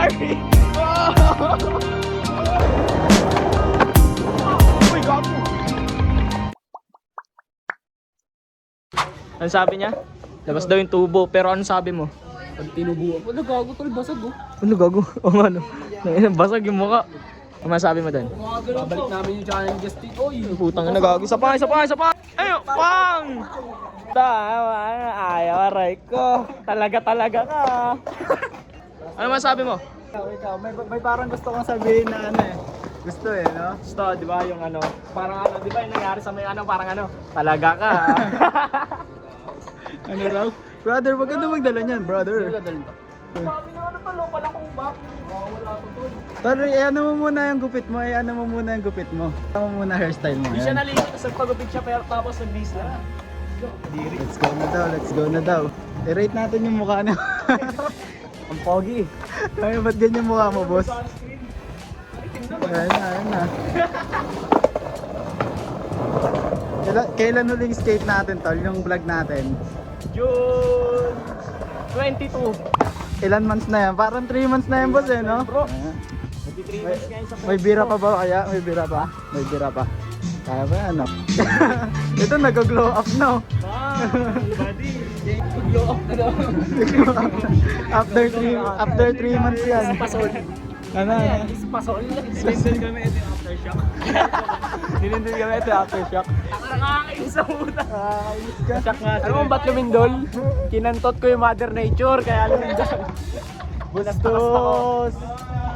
Sorry! Uy, gago! Ano sabi niya? Labas daw yung tubo, pero ano sabi mo? Pag tinubuan, wala gago tol, basag oh. Ano gago? O ano? Basag yung mukha. Ano masabi mo doon? Babalik namin yung challenges dito. Oy, Putang ina gago. Isa pa! Ay, pang! Tama, ayaw, aray ko. Talaga ka. Ano masabi mo? ikaw, may parang gusto kong sabihin na ano eh. Gusto eh, no? Gusto, di ba yung ano? Parang ano, di ba yung nangyari sa may ano, parang ano? Talaga ka. Ano raw? Brother, wag ka na magdala niyan, brother. Sabi na ano pala, pala kong back. Wala ko doon. Tara, ano mo muna yung gupit mo, ano mo muna yung gupit mo. Ano mo muna hairstyle mo. Hindi siya nalilito kasi pagupit siya, pero tapos nag-base na. Let's go na daw. I-rate natin yung mukha niya. Ang pogi. Ay, ba't ganyan mukha mo, boss? Ayan na. Kailan huling skate natin, tol? Yung vlog natin? June 22. Ilan months na yan? Parang 3 months na yan, boss eh, no? Bro. Ayan. Magti 3 months ngayon sa May bira pa ba kaya? May bira pa? May bira pa. Kaya ba ano? Ito nag-glow up na. Wow, buddy. Glow up na daw. After 3 months yan. Pasol. Ano? Is pasol. Nilindol kami ito yung aftershock. Nilindol kami ito aftershock. Nakakainis sa puta. Ayos ka. Shock nga. Ano mo ba't lumindol? Kinantot ko yung Mother Nature, kaya lumindol. Bustos!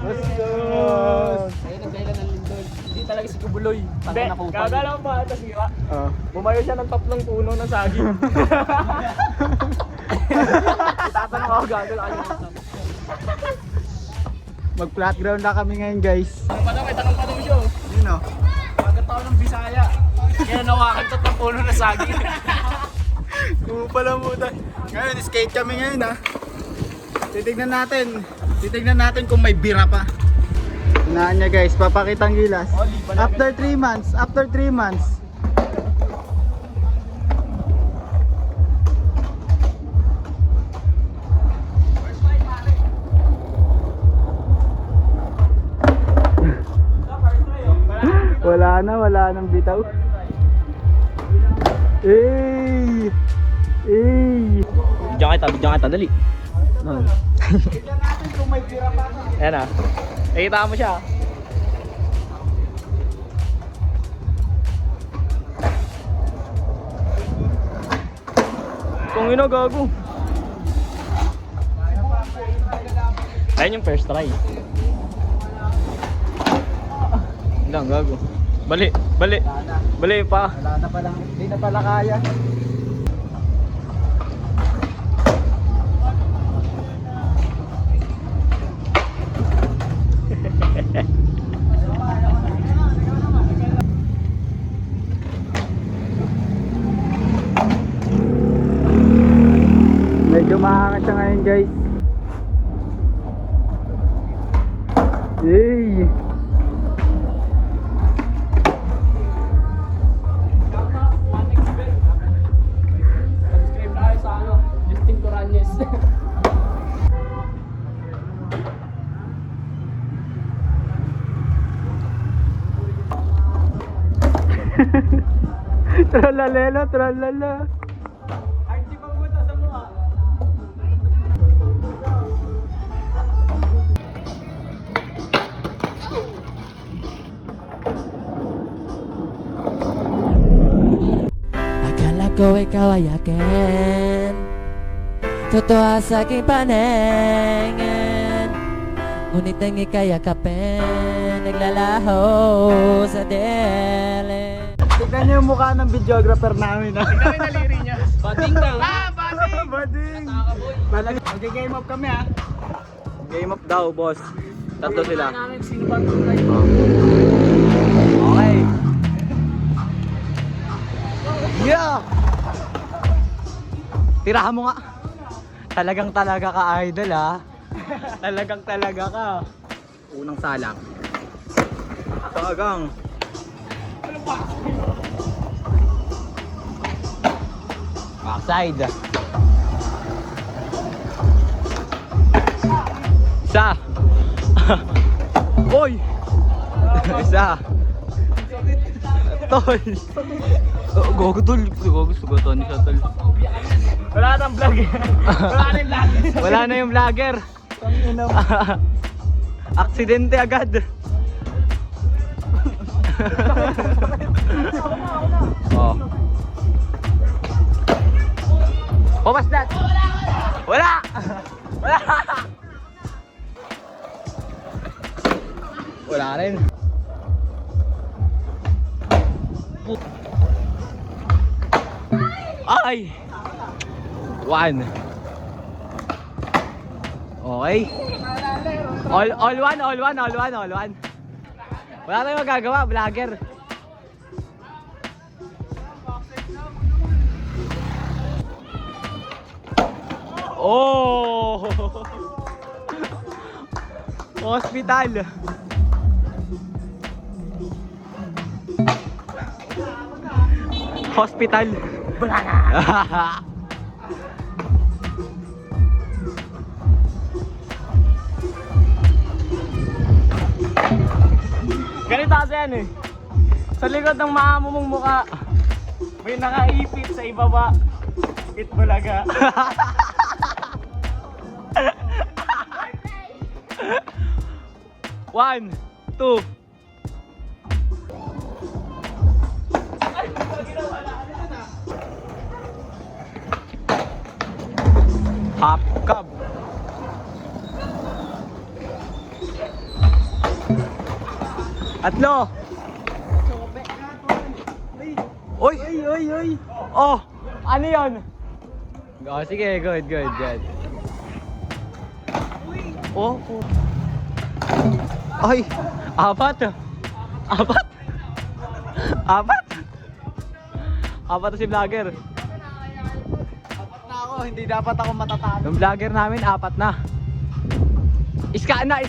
Bustos! Ayun ang dahilan ng lindol. Hindi talaga si Kubuloy. Hindi, na putol. kagala ko ba ito siya? Oh. Bumayo siya ng tatlong puno ng saging. Itatanong ako gagawin kayo. Mag-flat ground na kami ngayon, guys. May tanong pa daw siya. Sino? Pagkat ako ng Bisaya. Kaya nawakan tatlong puno ng saging. Pala mo tayo. Ngayon, skate kami ngayon ha. Titignan natin kung may bira pa. Hinaan niya guys, papakitang gilas. After 3 months. Wala nang bitaw. Ey! Bidyan kita, dali. Tignan natin kung may bira pa. Ayan ah. Nakita mo siya. Kung ino gago. Ayun yung first try. Lang gago. Bali pa. Wala na palang, hindi na pala kaya. Medyo maangat siya ngayon guys. Yay! Subscribe na kayo sa ano, Justin Coranes. Tralala. Akala ko ikaw ay akin, totoo sa aking paningin, ngunit ang ika'y yakapin, naglalaho sa dele. Tignan niyo yung mukha ng videographer namin ha. Tingnan yung naliri niya. Bading daw. Bading! Mag-game up kami ha. Game up daw, boss. Tatlo sila. Okay. Yeah! Tirahan mo nga. Talagang talaga ka idol ha. Talagang talaga ka. Unang salang. Talagang. Backside. Isa. Oy! Isa. Tol. Gogo tol. Gogo sugatan siya tol. Wala nang vlog eh. Wala na yung vlog. Wala na yung vlogger. Aksidente agad. Oh. Papas dat. Wala. Wala. Wala rin. Ay. One. Okay. All one. Wala tayong magagawa, vlogger. Oh! Hospital. Hospital. Ganito kasi yan eh. Sa likod ng maamo mong mukha, may nakaipit sa ibaba. Itbulaga. One, two. Half cup. Atlo. Oy! Oh! Ano yun? Oh, sige, good. Oh, ay! Apat na si vlogger. Apat na ako, hindi dapat ako matatalo. Yung vlogger namin, apat na. Iskat na.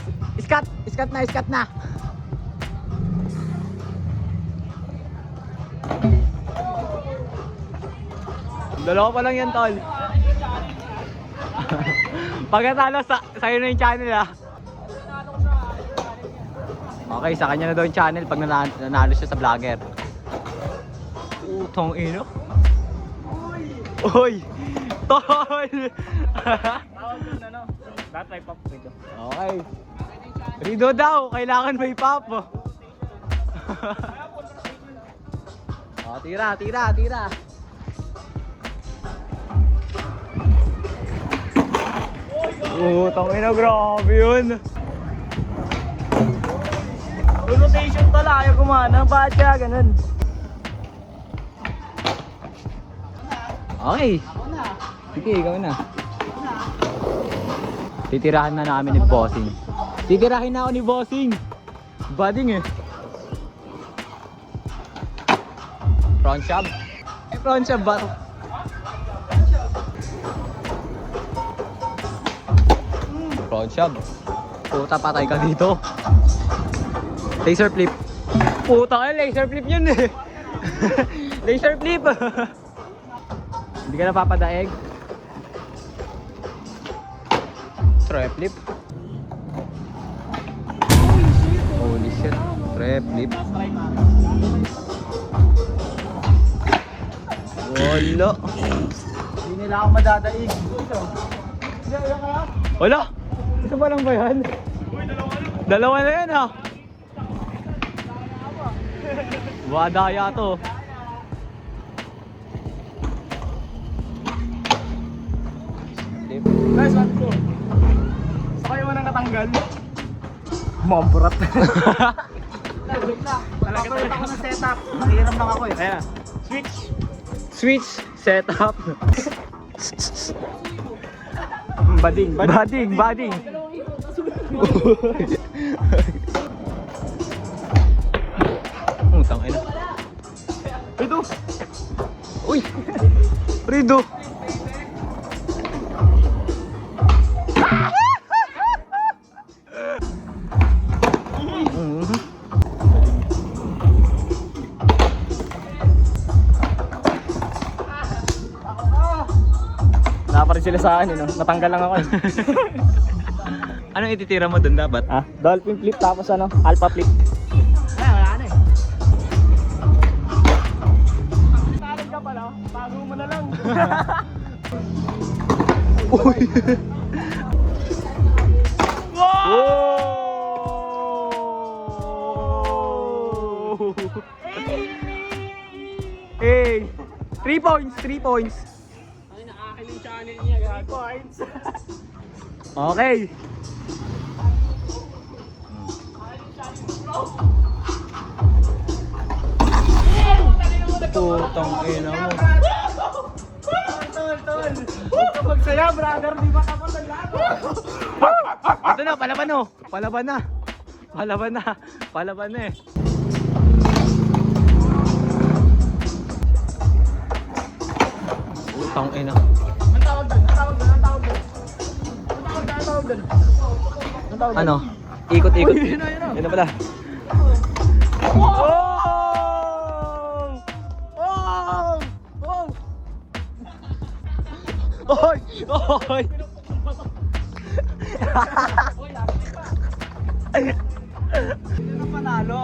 Dalawa pa lang yan, tol. Pagkatalo, sa'yo na yung channel, ha. Okay, sa kanya na daw yung channel pag nanalo siya sa vlogger. Utong ino. Uy! Tol! Tawag dun, ano? That type of video. Okay. Rido daw, kailangan may pop. Oh, tira. Tangina, grabe yun. Rotation pala, ayaw gumana. Bakit kaya ganun? Okay. Sige, ikaw na. Titirahan na namin ni Bossing. Titirahin na ako ni Bossing. Bading eh. Front shove. Front shove ba? Front shove. Puta, patay ka dito. Laser flip. Puta ka, laser flip yun eh. Laser flip. Hindi ka napapadaig. Trap flip. Holy shit. Trap flip. Wala. Hindi nila ako madadaig. Ito. Wala. Ito pa lang ba yan? Dalawa na yan ha. Wadaya to. Nice one to. Sakay mo nang natanggal. Maburat. Talaga ako ng setup. Nakiram lang ako eh. Ayan. Switch setup. Bading. Utang ina. Ito. Uy. Rido. sila sa akin, no? Natanggal lang ako eh. Anong ititira mo doon dapat? Ah, dolphin flip tapos ano, alpha flip. Wala na eh. Talent ka pala, bago mo na lang. Uy! Hey! 3 points, 3 points. Ay, naakin yung channel niya, 3 points. Okay. Putang ina mo. Tol. Huwag ka magsaya, brother. Di ba tapos ang laban? Ito na, palaban no. Palaban na. Palaban na. Palaban na eh. Putang ina. Ang tawag doon, ang tawag doon, ang tawag doon. Ang tawag doon. Ang tawag doon. Ano? Ikot-ikot. Uy, yun na, yun na. Yun na pala. Wow! Wow! Wow! Oy! Oy! Sino na panalo?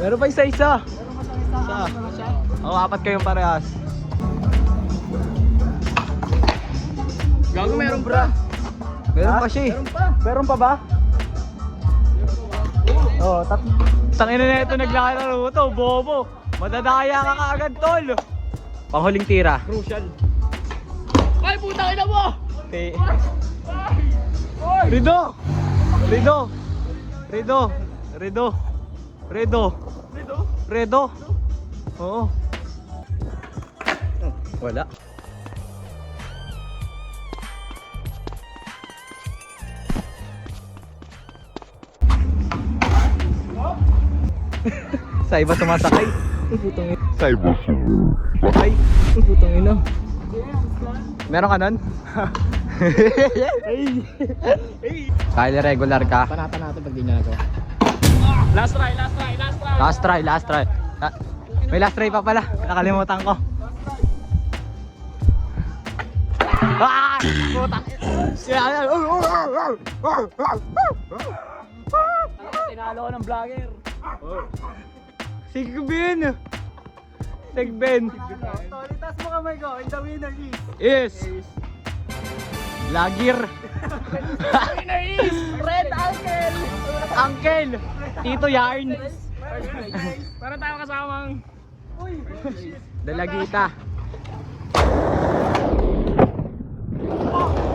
Meron pa isa-isa. Meron pa sa isa. Oo, apat kayong parehas. Gago, meron bra. Meron pa siya eh. Meron pa. Meron pa ba? Oo, Tangina na ito naglalaro to, bobo. Madadaya ka kaagad, tol. Panghuling tira. Crucial. Ay, puta ka na mo! Te. Rido! Rido! Rido! Rido! Rido! Dito? Rido! Oo. Wala. Sa iba tumasakay. Putong ina. Sa iba. Ay, putong ina. Meron ka nun? Kaya regular ka. Panatan natin pag di niya nagawa. Last try, last try, last try. Last try, last try. May last try pa pala. Nakalimutan ko. Ah! Putang. Tinalo ko ng vlogger. Sige Ben. Sige Ben. Tolitas mo kamay ko, and the winner is... Yes. Lagir. Winner is Red Uncle! Uncle. Tito Yarn. Para tayo kasamang... Uy! Dalagita.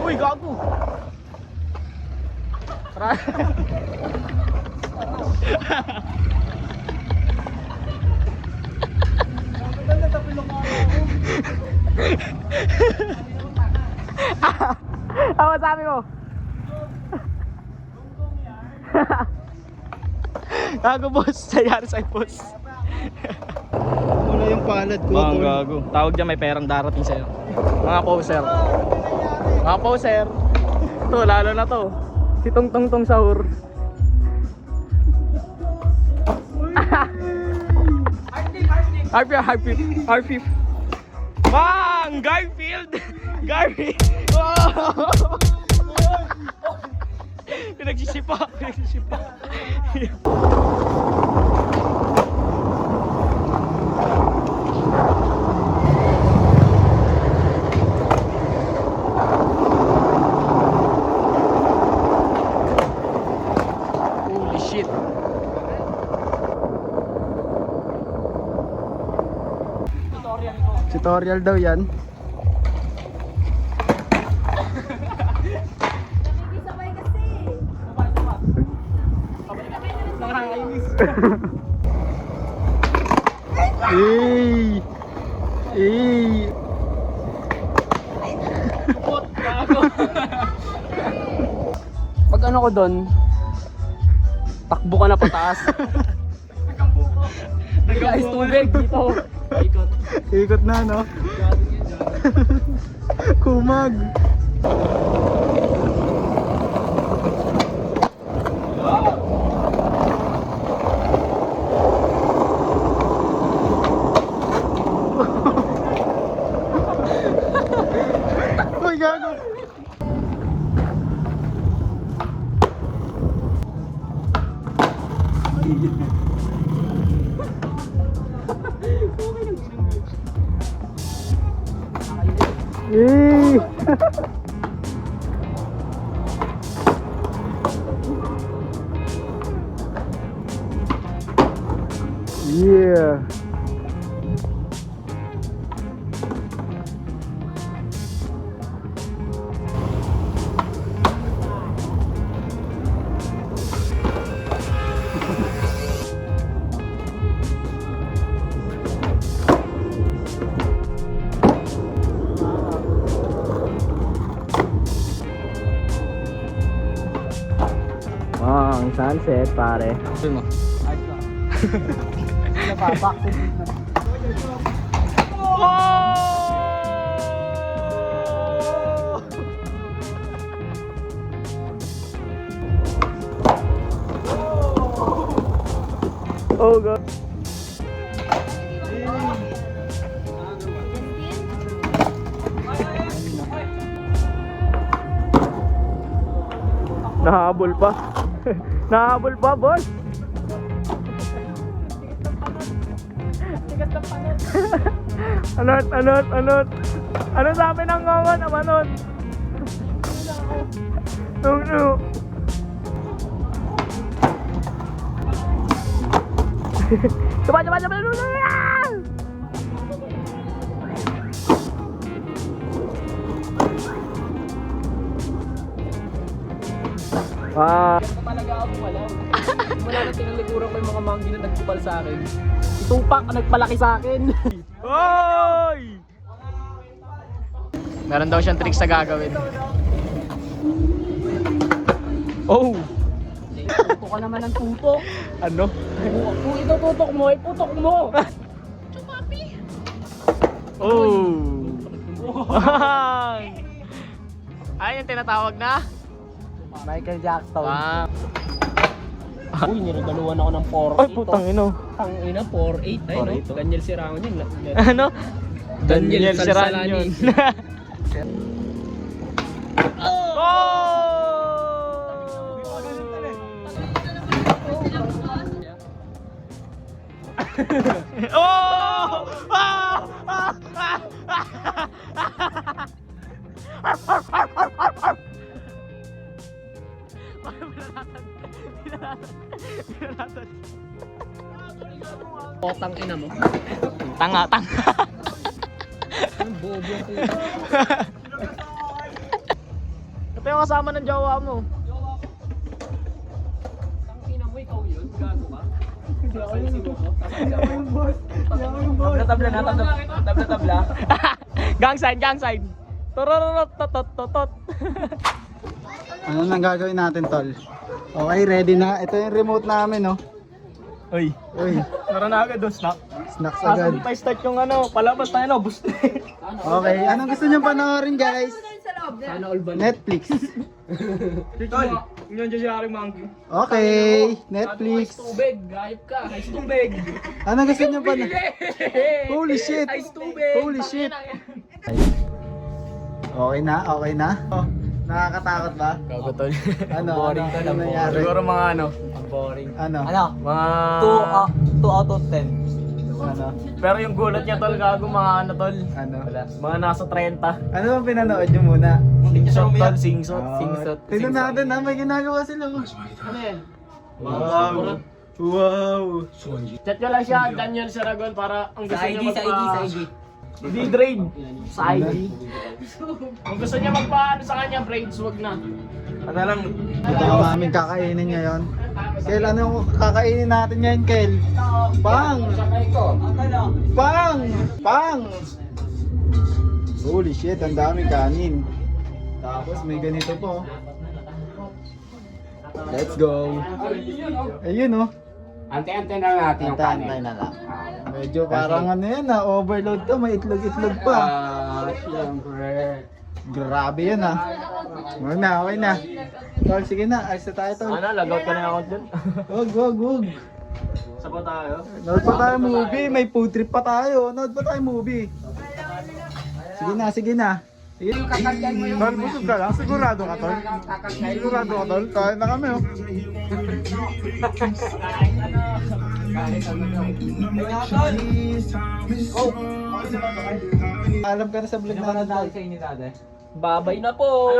Uy, gago! Ano sabi mo? Gago boss, sayari sa'yo boss. Wala yung palad ko. Bang gago. Tawag dyan, may perang darating sa'yo. Mga poser. Mga poser. Ito, lalo na to. Si Tong Tong Tong Sahur. Harpif. Bang! Garfield! Garfield! Wow! Pinagsisipa. Holy shit. Tutorial daw yan. Hey! Hey! Pag ano ko doon, takbo ka na pataas. Nag-ice tubig dito. Ikot. Ikot na, no? Kumag. Ay, gago. Eh. Yeah. Wow, ang sunset pare. Sabi mo. Oh god. Nahabol pa. Nahabol pa, boss. Anot. Ano sabi ng ngongon? Amanot. No. Coba. Ah. Talaga ako wala. Wala na tinalikuran ko yung mga manggi na nagkupal sa akin. Itupak ang nagpalaki sa akin. Hoy! Meron daw siyang tricks na gagawin. Oh! Tutok ka naman ng tutok. Ano? Kung ito tutok mo, iputok mo. Oh! Ay, yung tinatawag na? Michael Jackson. Wow! Uy, niregaluhan ako ng 4-8. Ay, putang ino. Ang ina, 4-8. Ay, no? Daniel Sirano yun. Ano? Daniel Siran Salsalani. yun. Oh! Potang ina mo. Tanga. Ang bobo ang puto. Ito yung kasama ng jowa mo. Ang ina mo, ikaw yun. Gago ka. Hindi ako yung Tabla. Gang sign. Tororot. Ano nang gagawin natin, tol? Okay, ready na. Ito yung remote namin, no? Uy, Uy, meron na agad doon, snap. snacks Asa agad. di pa start yung ano, palabas tayo no, boost. Okay, anong gusto nyo panoorin, guys? Sana all ba? Netflix. Tol, yun dyan si Haring Monkey. Okay, Netflix. Ice tubig. Gayip ka. Ice tubig. Anong gusto nyo panoorin? Holy shit! Ice tubig. Holy shit! Okay na? Oh, nakakatakot ba? Gago tol. Ano? Boring ano, ka ano na, nangyari? Siguro mga ano, Ang boring. Ano? mga... 2 out of 10. Ano? Pero yung gulat niya tol, gago mga ano tol. Ano? Mga nasa 30. Ano bang pinanood nyo muna? Singsot tol, singsot. Oh, tingnan natin ha, may ginagawa sila. Ano yan? Wow! Wow! Chat nyo lang siya, Daniel Saragon, para ang gusto niya Sa IG. D-Drain. Sa IG. Kung gusto niya magpaano sa kanya, braids, wag na. Ano lang. Ito ang aming kakainin ngayon. Kel, ano kakainin natin ngayon, Kel? Pang! Pang! Holy shit, ang daming kanin. Tapos may ganito po. Let's go. Ayun oh. Ante-ante na natin yung kanin. Antay na lang. Medyo parang ano yan ha, overload to, may itlog-itlog pa. Siyempre. Grabe yan ha. Okay na. Tol, sige na, ayos na tayo tol. Ano, lagout ka na ako dyan. Wag. Sapa tayo. Nood pa tayo movie, may food trip pa tayo. Nood pa tayo movie. Sige na. Tol, busog ka lang. Sigurado ka, Tol? Sigurado ka, Tol? Kain na kami, oh. Alam ka na sa vlog na Tol. Babay na po.